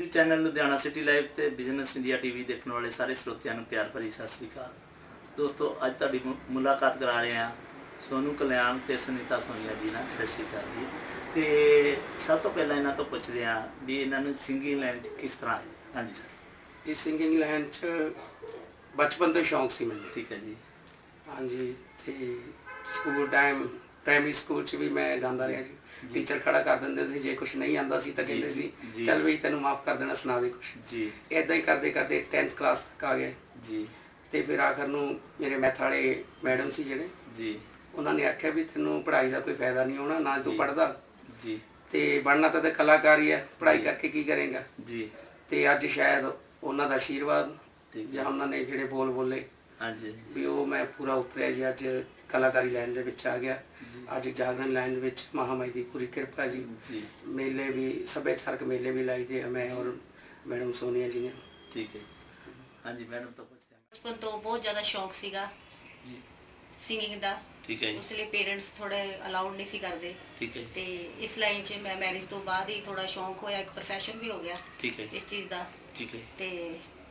YouTube channel Ludhiana city live ਤੇ business India TV ਦੇਖਣ ਵਾਲੇ ਸਾਰੇ ਸਰੋਤਿਆਂ ਨੂੰ ਪਿਆਰ ਭਰੀ ਸਤਿ ਸ੍ਰੀ ਅਕਾਲ। ਦੋਸਤੋ ਅੱਜ ਤੁਹਾਡੀ ਮੁਲਾਕਾਤ ਕਰਾ ਰਹੇ ਹਾਂ ਸੋਨੂ ਕਲਿਆਣ ਤੇ ਸੁਨੀਤਾ ਸੋਨੀਆ ਜੀ ਨਾਲ। ਸਤਿ ਸ੍ਰੀ ਅਕਾਲ ਜੀ। ਤੇ ਸਭ ਤੋਂ ਪਹਿਲਾਂ ਇਹਨਾਂ ਤੋਂ ਪੁੱਛਦੇ ਹਾਂ ਵੀ ਇਹਨਾਂ ਨੂੰ ਸਿੰਗਿੰਗ ਲਾਈਨ 'ਚ ਕਿਸ ਤਰ੍ਹਾਂ ਆਏ। ਹਾਂਜੀ ਸਰ। ਇਹ ਸਿੰਗਿੰਗ ਲਾਈਨ 'ਚ ਬਚਪਨ ਤੋਂ ਸ਼ੌਂਕ ਸੀ ਮੈਨੂੰ। ਠੀਕ ਹੈ ਜੀ। ਹਾਂਜੀ, ਤੇ ਸਕੂਲ ਟਾਈਮ ਪ੍ਰਾਇਮਰੀ ਸਕੂਲ 'ਚ ਵੀ ਮੈਂ ਗਾਉਂਦਾ ਰਿਹਾ ਜੀ। ਟੀਚਰ ਖੜਾ ਕਰ ਦਿੰਦੇ ਸੀ, ਜੇ ਕੁਛ ਨਹੀਂ ਆਉਂਦਾ ਸੀ ਤਾਂ ਕਹਿੰਦੇ ਸੀ ਚੱਲ ਵੀ ਤੈਨੂੰ ਮਾਫ ਕਰ ਦੇਣਾ, ਸੁਣਾ ਦੇ ਕੁਛ ਜੀ। ਇੱਦਾਂ ਹੀ ਕਰਦੇ ਕਰਦੇ 10th ਕਲਾਸ ਤੱਕ ਆ ਗਏ ਜੀ। ਤੇ ਫਿਰ ਆਖਰ ਨੂੰ ਮੇਰੇ ਮੈਥ ਵਾਲੇ ਮੈਡਮ ਸੀ ਜਿਹੜੇ ਜੀ, ਉਹਨਾਂ ਨੇ ਆਖਿਆ ਵੀ ਤੈਨੂੰ ਪੜ੍ਹਾਈ ਦਾ ਕੋਈ ਫਾਇਦਾ ਨਹੀਂ ਹੋਣਾ, ਨਾ ਤੂੰ ਪੜ੍ਹਦਾ ਜੀ, ਤੇ ਬਣਨਾ ਤਾਂ ਕਲਾਕਾਰ ਹੀ ਹੈ, ਪੜ੍ਹਾਈ ਕਰਕੇ ਕੀ ਕਰੇਗਾ ਜੀ। ਤੇ ਅੱਜ ਸ਼ਾਇਦ ਉਹਨਾਂ ਦਾ ਆਸ਼ੀਰਵਾਦ ਜਾਂ ਉਹਨਾਂ ਨੇ ਜਿਹੜੇ ਬੋਲ ਬੋਲੇ ਹਾਂਜੀ ਵੀ ਉਹ ਮੈਂ ਪੂਰਾ ਉਤਰਿਆ ਜੀ। ਅੱਜ ਕਲਾਕਾਰੀ ਲਾਈਨ ਦੇ ਵਿੱਚ ਆ ਗਿਆ। ਅੱਜ ਜਾਗਰਣ ਲਾਈਨ ਦੇ ਵਿੱਚ ਮਹਾਮਾਈ ਦੀ ਪੂਰੀ ਕਿਰਪਾ ਜੀ। ਮੇਲੇ ਵੀ, ਸੱਭਿਆਚਾਰਕ ਮੇਲੇ ਵੀ ਲਾਈਦੇ ਆ ਮੈਂ ਔਰ ਮੈਡਮ ਸੋਨੀਆ ਜੀ ਨੇ। ਠੀਕ ਹੈ ਜੀ। ਹਾਂਜੀ ਮੈਡਮ ਤੋਂ ਪੁੱਛਦੇ ਹਾਂ। ਬਚਪਨ ਤੋਂ ਬਹੁਤ ਜ਼ਿਆਦਾ ਸ਼ੌਂਕ ਸੀਗਾ ਜੀ ਸਿੰਗਿੰਗ ਦਾ। ਠੀਕ ਹੈ ਜੀ। ਉਸ ਲਈ ਪੇਰੈਂਟਸ ਥੋੜੇ ਅਲਾਉਡ ਨਹੀਂ ਸੀ ਕਰਦੇ। ਠੀਕ ਹੈ। ਤੇ ਇਸ ਲਾਈਨ 'ਚ ਮੈਂ ਮੈਰਿਜ ਤੋਂ ਬਾਅਦ ਹੀ ਥੋੜਾ ਸ਼ੌਂਕ ਹੋਇਆ, ਇੱਕ ਪ੍ਰੋਫੈਸ਼ਨ ਵੀ ਹੋ ਗਿਆ। ਠੀਕ ਹੈ। ਇਸ ਚੀਜ਼ ਦਾ। ਠੀਕ ਹੈ। ਤੇ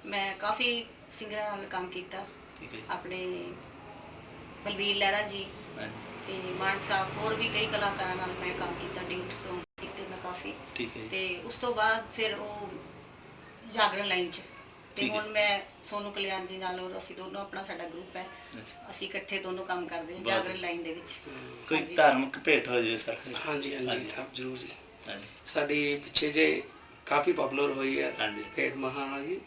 ਮੈਂ ਕਾਫੀ ਸਿੰਗਰਾਂ ਨਾਲ ਕੰਮ ਕੀਤਾ। ਠੀਕ ਹੈ। ਆਪਣੇ ਬਲਬੀਰ ਲਹਿਰਾ ਜੀ ਤੇ ਮਾਨ ਸਾਹਿਬ, ਹੋਰ ਵੀ ਕਈ ਕਲਾਕਾਰਾਂ ਨਾਲ ਮੈਂ ਕੰਮ ਕੀਤਾ, ਡਿਊਟ ਸੌਂਗ ਕੀਤੇ ਮੈਂ ਕਾਫੀ। ਠੀਕ ਹੈ। ਤੇ ਉਸ ਤੋਂ ਬਾਅਦ ਫਿਰ ਉਹ ਜਾਗਰਣ ਲਾਈਨ 'ਚ ਤੇ ਹੁਣ ਮੈਂ ਸੋਨੂ ਕਲਿਆਣ ਜੀ ਨਾਲ, ਔਰ ਅਸੀਂ ਦੋਨੋਂ, ਆਪਣਾ ਸਾਡਾ ਗਰੁੱਪ ਹੈ, ਅਸੀਂ ਇਕੱਠੇ ਦੋਨੋਂ ਕੰਮ ਕਰਦੇ ਹਾਂ ਜਾਗਰਣ ਲਾਈਨ ਦੇ ਵਿੱਚ। ਕੋਈ ਧਾਰਮਿਕ ਭੇਟ ਹੋ ਜਾਵੇ ਸਰ? ਹਾਂਜੀ ਹਾਂਜੀ ਜ਼ਰੂਰ ਜੀ। ਸਾਡੀ ਪਿੱਛੇ ਜੇ ਕਾਫੀ ਪਪੂਲਰ ਹੋਈ ਹੈ ਭੇਟ ਮਹਾਰਾਜ ਜੀ,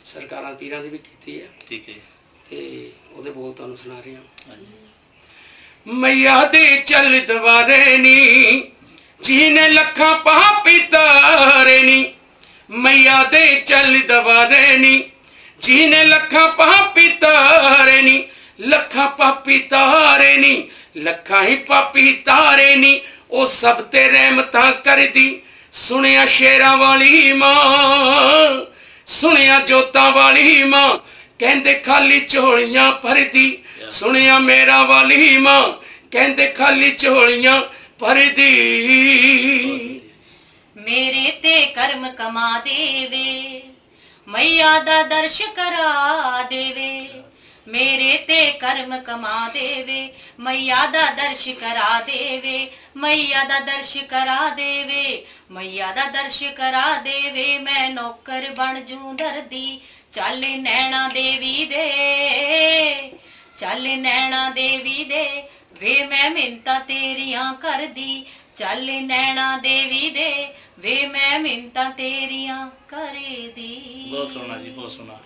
ਸਰਕਾਰਾਂ ਪੀਰਾਂ ਦੀ ਵੀ ਕੀਤੀ ਹੈ। ਠੀਕ ਹੈ। ਤੇ ਉਹਦੇ ਬੋਲ ਤੁਹਾਨੂੰ ਸੁਣਾ ਰਹੇ ਹਾਂ। ਮਈਆ ਦੇ ਚੱਲ ਦਵਾਰੇ ਨੀ, ਜਿਹਨੇ ਲੱਖਾਂ ਪਾਪੀ ਤਾਰੇ ਨੀ। ਮਈਆ ਦੇ ਚੱਲ ਦਵਾਰੇ ਨੀ, ਜਿਹਨੇ ਲੱਖਾਂ ਪਾਪੀ ਤਾਰੇ ਨੀ। ਲੱਖਾਂ ਪਾਪੀ ਤਾਰੇ ਨੀ, ਲੱਖਾਂ ਹੀ ਪਾਪੀ ਤਾਰੇ ਨੀ। ਉਹ ਸਭ ਤੇ ਰਹਿਮਤਾਂ ਕਰਦੀ, ਸੁਣਿਆ ਸ਼ੇਰਾਂ ਵਾਲੀ ਮਾਂ, ਸੁਣਿਆ ਜੋਤਾਂ ਵਾਲੀ ਮਾਂ। ਕਹਿੰਦੇ ਖਾਲੀ ਝੋਲੀਆਂ ਭਰਦੀ, ਸੁਣਿਆ ਮੇਰਾ ਵਾਲੀ ਮਾਂ। ਕਹਿੰਦੇ ਖਾਲੀ ਝੋਲੀਆਂ ਭਰਦੀ। ਮੇਰੇ ਤੇ ਕਰਮ ਕਮਾ ਦੇਵੇ, ਮਈਆ ਦਾ ਦਰਸ਼ ਕਰਾ ਦੇਵੇ। ਮੇਰੇ ਤੇ ਕਰਮ ਕਮਾ ਦੇਵੇ, ਮਈਆ ਦਾ ਦਰਸ਼ ਕਰਾ ਦੇਵੇ। ਮਈਆ ਦਾ ਦਰਸ਼ ਕਰਾ ਦੇਵੇ, ਮਈਆ ਦਾ ਦਰਸ਼ ਕਰਾ ਦੇਵੇ। ਮੈਂ ਨੌਕਰ ਬਣ ਜੂ ਦਰਦੀ, ਚੱਲ ਨੈਣਾ ਦੇਵੀ ਦੇ, ਚੱਲ ਨੈਣਾ ਦੇਵੀ ਦੇ। ਵੇ ਮੈਂ ਮਿੰਨਤਾਂ ਤੇਰੀਆਂ ਕਰਦੀ, ਚੱਲ ਨੈਣਾ ਦੇਵੀ ਦੇ। ਵੇ ਮੈਂ ਮਿੰਨਤਾਂ ਤੇਰੀਆਂ ਕਰਦੀ। ਬਹੁਤ ਸੋਹਣਾ ਜੀ, ਬਹੁਤ ਸੋਹਣਾ।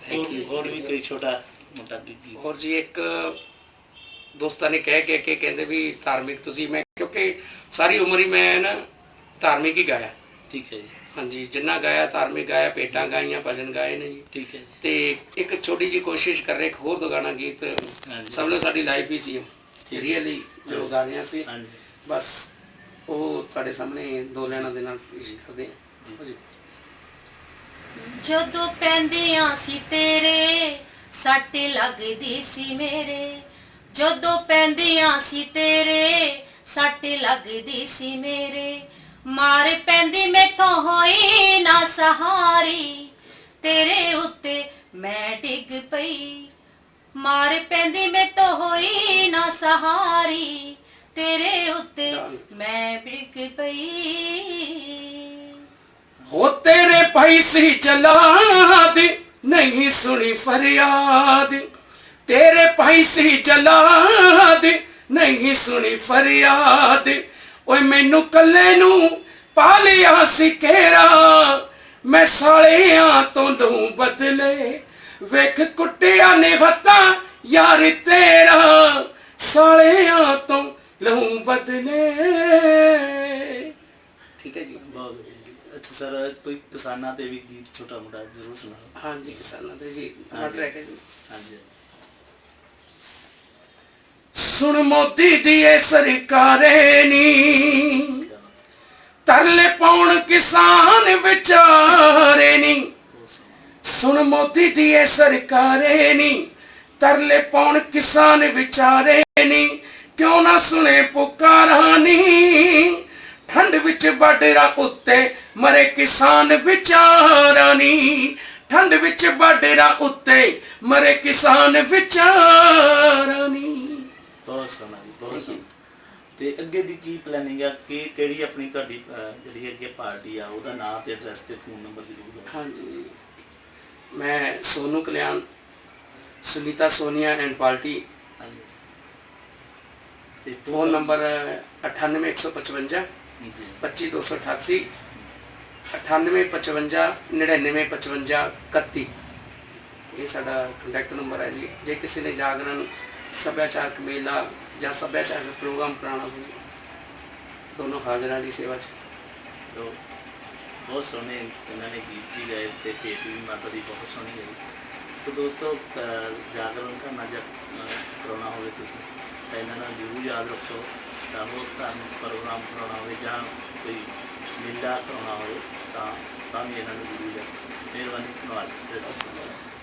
ਹੋਰ ਵੀ ਕੋਈ ਛੋਟਾ ਮੋਟਾ? ਹੋਰ ਜੀ, ਇੱਕ ਦੋਸਤਾਂ ਨੇ ਕਹਿ ਕੇ ਕਹਿੰਦੇ ਵੀ ਧਾਰਮਿਕ ਤੁਸੀਂ, ਮੈਂ ਕਿਉਂਕਿ ਸਾਰੀ ਉਮਰ ਹੀ ਮੈਂ ਨਾ ਧਾਰਮਿਕ ਹੀ ਗਾਇਆ। ਠੀਕ ਹੈ ਜੀ। ਹਾਂਜੀ, ਜਿੰਨਾ ਗਾਇਆ ਧਾਰਮਿਕ ਗਾਇਆ, ਭੇਟਾਂ ਗਾਈਆਂ, ਭਜਨ ਗਾਏ ਨੇ ਜੀ। ਠੀਕ ਹੈ। ਤੇ ਇੱਕ ਛੋਟੀ ਜਿਹੀ ਕੋਸ਼ਿਸ਼ ਕਰ ਰਹੇ, ਇੱਕ ਹੋਰ ਦੋ ਗਾਣਾ ਗੀਤ ਸਮਝ ਲਓ ਸਾਡੀ ਲਾਈਫ ਹੀ ਸੀ ਰੀਅਲੀ ਜੋ ਗਾ ਰਹੇ ਸੀ। ਬਸ ਉਹ ਤੁਹਾਡੇ ਸਾਹਮਣੇ ਦੋ ਲੈਣਾ ਦੇ ਨਾਲ ਪੇਸ਼ ਕਰਦੇ ਹਾਂ ਜੀ। ਜਦੋਂ ਪੈਂਦੀਆਂ ਸੀ ਤੇਰੇ ਸੱਟ ਲੱਗਦੀ ਸੀ ਮੇਰੇ, ਜਦੋਂ ਪੈਂਦੀਆਂ ਸੀ ਤੇਰੇ ਸੱਟ ਲੱਗਦੀ ਸੀ ਮੇਰੇ। ਮਾਰ ਪੈਂਦੀ ਮੈਥੋਂ ਹੋਈ ਨਾ ਸਹਾਰੀ, ਤੇਰੇ ਉੱਤੇ ਮੈਂ ਡਿੱਗ ਪਈ। ਮਾਰ ਪੈਂਦੀ ਮੈਥੋਂ ਹੋਈ ਨਾ ਸਹਾਰੀ, ਤੇਰੇ ਉੱਤੇ ਮੈਂ ਡਿੱਗ ਪਈ। ਹੋ ਤੇਰੇ ਭਾਈ ਸੀ ਜਲਾਦ, ਨਹੀਂ ਸੁਣੀ ਫਰਿਆਦ। ਤੇਰੇ ਭਾਈ ਸੀ ਜਲਾਦ, ਨਹੀਂ ਸੁਣੀ ਫਰਿਆਦ। ਓਏ ਮੈਨੂੰ ਕੱਲੇ ਨੂੰ ਪਾਲਿਆ ਸੀ ਘੇਰਾ, ਮੈਂ ਸਾਲਿਆਂ ਤੋਂ ਲਹੂ ਬਦਲੇ। ਵੇਖ ਕੁੱਟਿਆ ਨੇ ਹੱਥਾਂ ਯਾਰ ਤੇਰਾ, ਸਾਲਿਆਂ ਤੋਂ ਲਹੂ ਬਦਲੇ। ਠੀਕ ਹੈ ਜੀ। ਬਹੁਤ ਵਧੀਆ। ਅੱਛਾ ਸਰ, ਕੋਈ ਕਿਸਾਨਾਂ ਤੇ ਵੀ ਗੀਤ ਛੋਟਾ ਮੋਟਾ ਜ਼ਰੂਰ ਸੁਣਾਓ। ਹਾਂਜੀ, ਕਿਸਾਨਾਂ ਤੇ ਜੀ ਟਰੈਕ ਹੈ ਜੀ। ਹਾਂਜੀ। ਸੁਣ ਮੋਦੀ ਦੀ ਇਹ ਸਰਕਾਰੇ ਨੀ, ਤਰਲੇ ਪਾਉਣ ਕਿਸਾਨ ਵਿਚਾਰੇ ਨੀ। ਸੁਣ ਮੋਦੀ ਦੀ ਇਹ ਸਰਕਾਰੇ ਨੀ, ਤਰਲੇ ਪਾਉਣ ਕਿਸਾਨ ਵਿਚਾਰੇ ਨੀ। ਕਿਉਂ ਨਾ ਸੁਣੇ ਪੁਕਾਰਾਂ ਨੀ, ਠੰਡ ਵਿੱਚ ਬਾਰਡਰਾਂ ਉੱਤੇ ਮਰੇ ਕਿਸਾਨ ਵਿਚਾਰਾ ਨੀ, ਠੰਡ ਵਿੱਚ ਬਾਰਡਰਾਂ ਉੱਤੇ ਮਰੇ ਕਿਸਾਨ ਵਿਚਾਰਾ ਨੀ। ਬਹੁਤ ਸੋਹਣਾ ਜੀ, ਬਹੁਤ ਸੋਹਣਾ। ਤੇ ਅੱਗੇ ਦੀ ਕੀ ਪਲੈਨਿੰਗ ਆ ਕਿ ਕਿਹੜੀ ਆਪਣੀ ਤੁਹਾਡੀ ਜਿਹੜੀ ਅੱਗੇ ਪਾਰਟੀ ਆ ਉਹਦਾ ਨਾਮ ਤੇ ਐਡਰੈਸ ਤੇ ਫੋਨ ਨੰਬਰ ਜ਼ਰੂਰ ਦਿਓ। ਹਾਂਜੀ, ਮੈਂ ਸੋਨੂ ਕਲਿਆਣ, ਸੁਨੀਤਾ ਸੋਨੀਆ ਐਂਡ ਪਾਰਟੀ। ਹਾਂਜੀ ਤੇ ਫੋਨ ਨੰਬਰ 98155 ਜੀ 25288, 9855 9955 31। ਇਹ ਸਾਡਾ ਕੰਟੈਕਟ ਨੰਬਰ ਹੈ ਜੀ। ਜੇ ਕਿਸੇ ਨੇ ਜਾਗਰਣ, ਸੱਭਿਆਚਾਰਕ ਮੇਲਾ ਜਾਂ ਸੱਭਿਆਚਾਰਕ ਪ੍ਰੋਗਰਾਮ ਕਰਾਉਣਾ ਹੋਵੇ, ਦੋਨੋਂ ਹਾਜ਼ਰ ਹਾਂ ਜੀ ਸੇਵਾ 'ਚ। ਤੋ ਬਹੁਤ ਸੋਹਣੇ ਇਹਨਾਂ ਨੇ ਗੀਤ ਵੀ ਗਾਏ ਤੇ ਭੇਟ ਵੀ ਮਾਤਾ ਦੀ ਬਹੁਤ ਸੋਹਣੀ ਗਈ। ਸੋ ਦੋਸਤੋ, ਜਾਗਰਣ ਕਰਨਾ ਜਾਂ ਕਰਾਉਣਾ ਹੋਵੇ ਤੁਸੀਂ ਤਾਂ ਇਹਨਾਂ ਨਾਲ ਜ਼ਰੂਰ ਯਾਦ ਰੱਖੋ। ਤਾਂ ਹੋਰ ਧਾਰਮਿਕ ਪ੍ਰੋਗਰਾਮ ਕਰਾਉਣਾ ਹੋਵੇ ਜਾਂ ਕੋਈ ਮੇਲਾ ਕਰਾਉਣਾ ਹੋਵੇ ਤਾਂ ਵੀ ਇਹਨਾਂ ਨੂੰ ਜ਼ਰੂਰ ਮਿਹਰਬਾਨੀ। ਧੰਨਵਾਦ। ਸਤਿ ਸ਼੍ਰੀ ਅਕਾਲ।